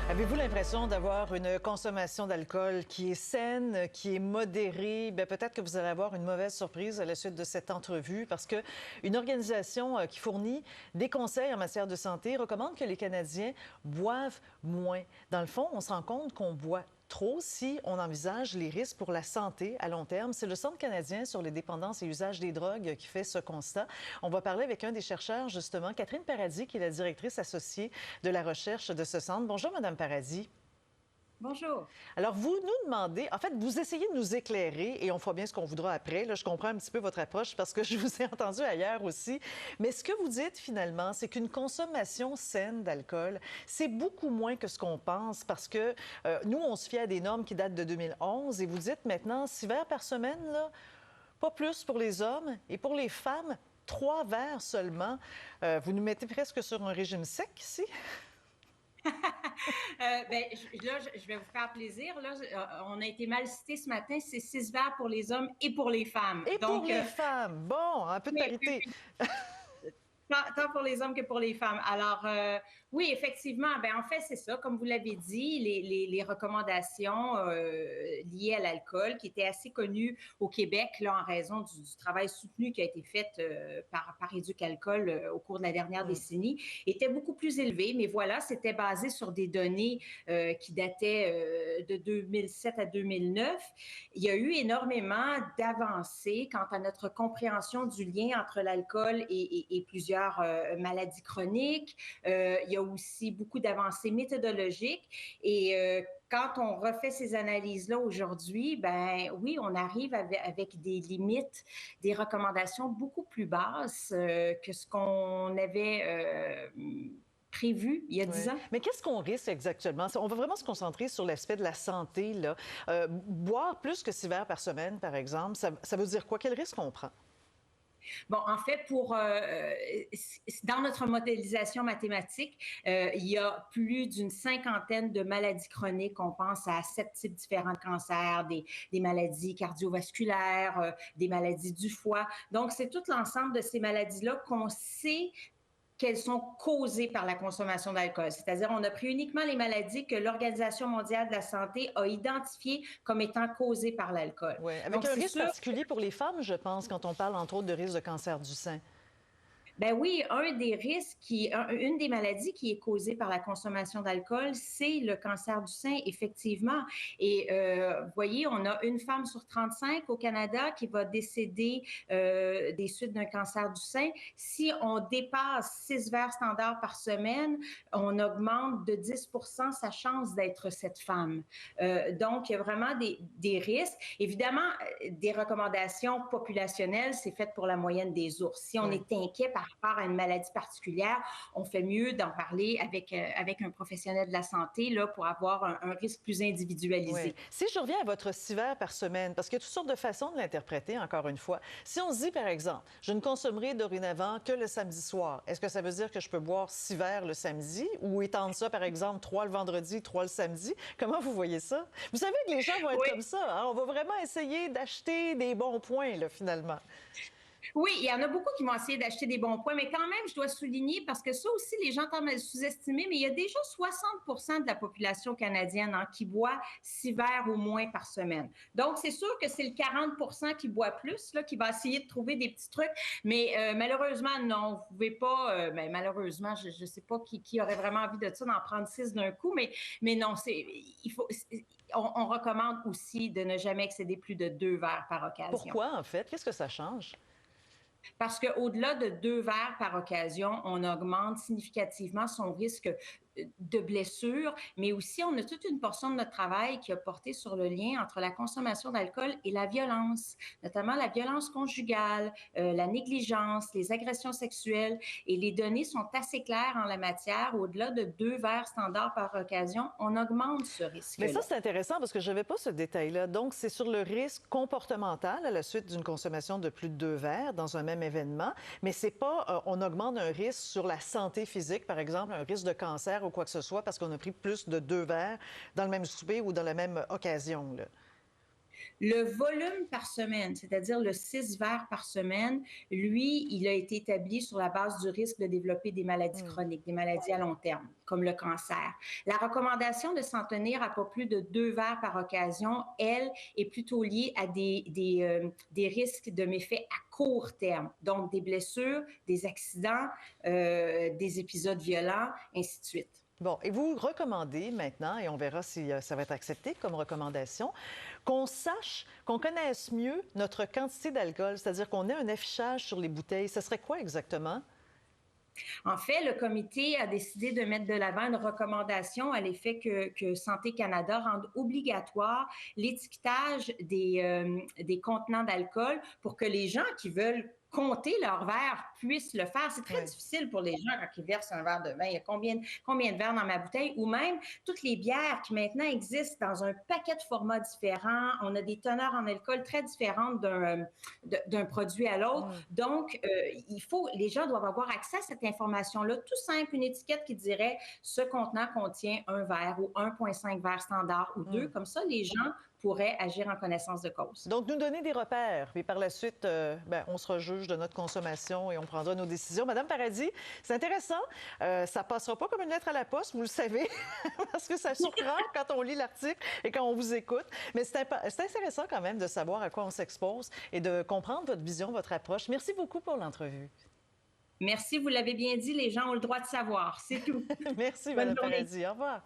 Avez-vous l'impression d'avoir une consommation d'alcool qui est saine, qui est modérée? Bien, peut-être que vous allez avoir une mauvaise surprise à la suite de cette entrevue parce que une organisation qui fournit des conseils en matière de santé recommande que les Canadiens boivent moins. Dans le fond, on se rend compte qu'on boit trop si on envisage les risques pour la santé à long terme. C'est le Centre canadien sur les dépendances et usages des drogues qui fait ce constat. On va parler avec un des chercheurs, justement, Catherine Paradis, qui est la directrice associée de la recherche de ce centre. Bonjour, Madame Paradis. Bonjour. Alors, vous nous demandez, en fait, vous essayez de nous éclairer et on fera bien ce qu'on voudra après. Là, je comprends un petit peu votre approche parce que je vous ai entendu ailleurs aussi. Mais ce que vous dites finalement, c'est qu'une consommation saine d'alcool, c'est beaucoup moins que ce qu'on pense parce que nous, on se fie à des normes qui datent de 2011 et vous dites maintenant 6 verres par semaine, là, pas plus pour les hommes et pour les femmes, 3 verres seulement. Vous nous mettez presque sur un régime sec ici? Je vais vous faire plaisir. Là, on a été mal cité ce matin. C'est 6 verres pour les hommes et pour les femmes. Et pour les femmes, bon, un peu de Oui, oui, parité. oui. Tant pour les hommes que pour les femmes. Alors, oui, effectivement, en fait, c'est ça. Comme vous l'avez dit, les recommandations liées à l'alcool, qui étaient assez connues au Québec, là, en raison du travail soutenu qui a été fait par Éduc-Alcool au cours de la dernière décennie, étaient beaucoup plus élevées. Mais voilà, c'était basé sur des données qui dataient de 2007 à 2009. Il y a eu énormément d'avancées quant à notre compréhension du lien entre l'alcool et plusieurs maladies chroniques. Il y a aussi beaucoup d'avancées méthodologiques et quand on refait ces analyses-là aujourd'hui, ben oui, on arrive avec des limites, des recommandations beaucoup plus basses que ce qu'on avait prévu il y a 10 Ouais. ans. Mais qu'est-ce qu'on risque exactement? On va vraiment se concentrer sur l'aspect de la santé, là. Boire plus que 6 verres par semaine, par exemple, ça veut dire quoi? Quel risque on prend? Bon, en fait, dans notre modélisation mathématique, il y a plus d'une cinquantaine de maladies chroniques. On pense à 7 types différents de cancers, des maladies cardiovasculaires, des maladies du foie. Donc, c'est tout l'ensemble de ces maladies-là qu'on sait qu'elles sont causées par la consommation d'alcool. C'est-à-dire, on a pris uniquement les maladies que l'Organisation mondiale de la santé a identifiées comme étant causées par l'alcool. Oui, avec Donc, un c'est risque sûr. particulier pour les femmes, je pense, quand on parle, entre autres, de risque de cancer du sein. Ben oui, un des risques, une des maladies qui est causée par la consommation d'alcool, c'est le cancer du sein, effectivement. Et vous voyez, on a une femme sur 35 au Canada qui va décéder des suites d'un cancer du sein. Si on dépasse 6 verres standards par semaine, on augmente de 10% sa chance d'être cette femme. Donc, il y a vraiment des risques. Évidemment, des recommandations populationnelles, c'est fait pour la moyenne des ours. Si on Oui. est inquiet par rapport à une maladie particulière, on fait mieux d'en parler avec un professionnel de la santé là, pour avoir un risque plus Oui. individualisé. Si je reviens à votre 6 verres par semaine, parce qu'il y a toutes sortes de façons de l'interpréter, encore une fois. Si on se dit, par exemple, je ne consommerai dorénavant que le samedi soir, est-ce que ça veut dire que je peux boire 6 verres le samedi ou étendre ça, par exemple, 3 le vendredi, 3 le samedi? Comment vous voyez ça? Vous savez que les gens vont être Oui, comme ça, hein? On va vraiment essayer d'acheter des bons points, là, finalement. Oui, il y en a beaucoup qui vont essayer d'acheter des bons points, mais quand même, je dois souligner, parce que ça aussi, les gens tendent à le sous-estimer, mais il y a déjà 60% de la population canadienne qui boit 6 verres ou moins par semaine. Donc, c'est sûr que c'est le 40% qui boit plus, là, qui va essayer de trouver des petits trucs, mais malheureusement, non, vous pouvez pas, malheureusement, je ne sais pas qui aurait vraiment envie de ça, d'en prendre 6 d'un coup, mais non, on recommande aussi de ne jamais excéder plus de 2 verres par occasion. Pourquoi, en fait? Qu'est-ce que ça change? Parce qu'au-delà de 2 verres par occasion, on augmente significativement son risque de blessure, mais aussi on a toute une portion de notre travail qui a porté sur le lien entre la consommation d'alcool et la violence, notamment la violence conjugale, la négligence, les agressions sexuelles. Et les données sont assez claires en la matière. Au-delà de 2 verres standards par occasion, on augmente ce Mais ça, risque-là. c'est intéressant parce que je n'avais pas ce détail-là. Donc, c'est sur le risque comportemental à la suite d'une consommation de plus de 2 verres dans un même événement, mais c'est pas on augmente un risque sur la santé physique, par exemple, un risque de cancer ou quoi que ce soit parce qu'on a pris plus de 2 verres dans le même souper ou dans la même occasion, là. Le volume par semaine, c'est-à-dire le 6 verres par semaine, lui, il a été établi sur la base du risque de développer des maladies Hmm. chroniques, des maladies à long terme, comme le cancer. La recommandation de s'en tenir à pas plus de 2 verres par occasion, elle, est plutôt liée à des risques de méfaits à court terme, donc des blessures, des accidents, des épisodes violents, ainsi de suite. Bon, et vous recommandez maintenant, et on verra si ça va être accepté comme recommandation, qu'on sache, qu'on connaisse mieux notre quantité d'alcool, c'est-à-dire qu'on ait un affichage sur les bouteilles. Ce serait quoi exactement? En fait, le comité a décidé de mettre de l'avant une recommandation à l'effet que Santé Canada rende obligatoire l'étiquetage des contenants d'alcool pour que les gens qui veulent compter leur verre puissent le faire. C'est très Oui. difficile pour les gens quand ils versent un verre de vin. Il y a combien de verres dans ma bouteille? Ou même toutes les bières qui maintenant existent dans un paquet de formats différents. On a des teneurs en alcool très différentes d'un produit à l'autre. Hmm. Donc, les gens doivent avoir accès à cette information-là, tout simple, une étiquette qui dirait ce contenant contient un verre ou 1,5 verre standard ou deux. Hmm. Comme ça, les gens pourraient agir en connaissance de cause. Donc, nous donner des repères. Puis par la suite, on se rejuge de notre consommation et on prendra nos décisions. Madame Paradis, c'est intéressant. Ça passera pas comme une lettre à la poste, vous le savez, parce que ça surprend quand on lit l'article et quand on vous écoute. Mais c'est intéressant quand même de savoir à quoi on s'expose et de comprendre votre vision, votre approche. Merci beaucoup pour l'entrevue. Merci, vous l'avez bien dit, les gens ont le droit de savoir. C'est tout. Merci, Bonne Madame journée. Paradis. Au revoir.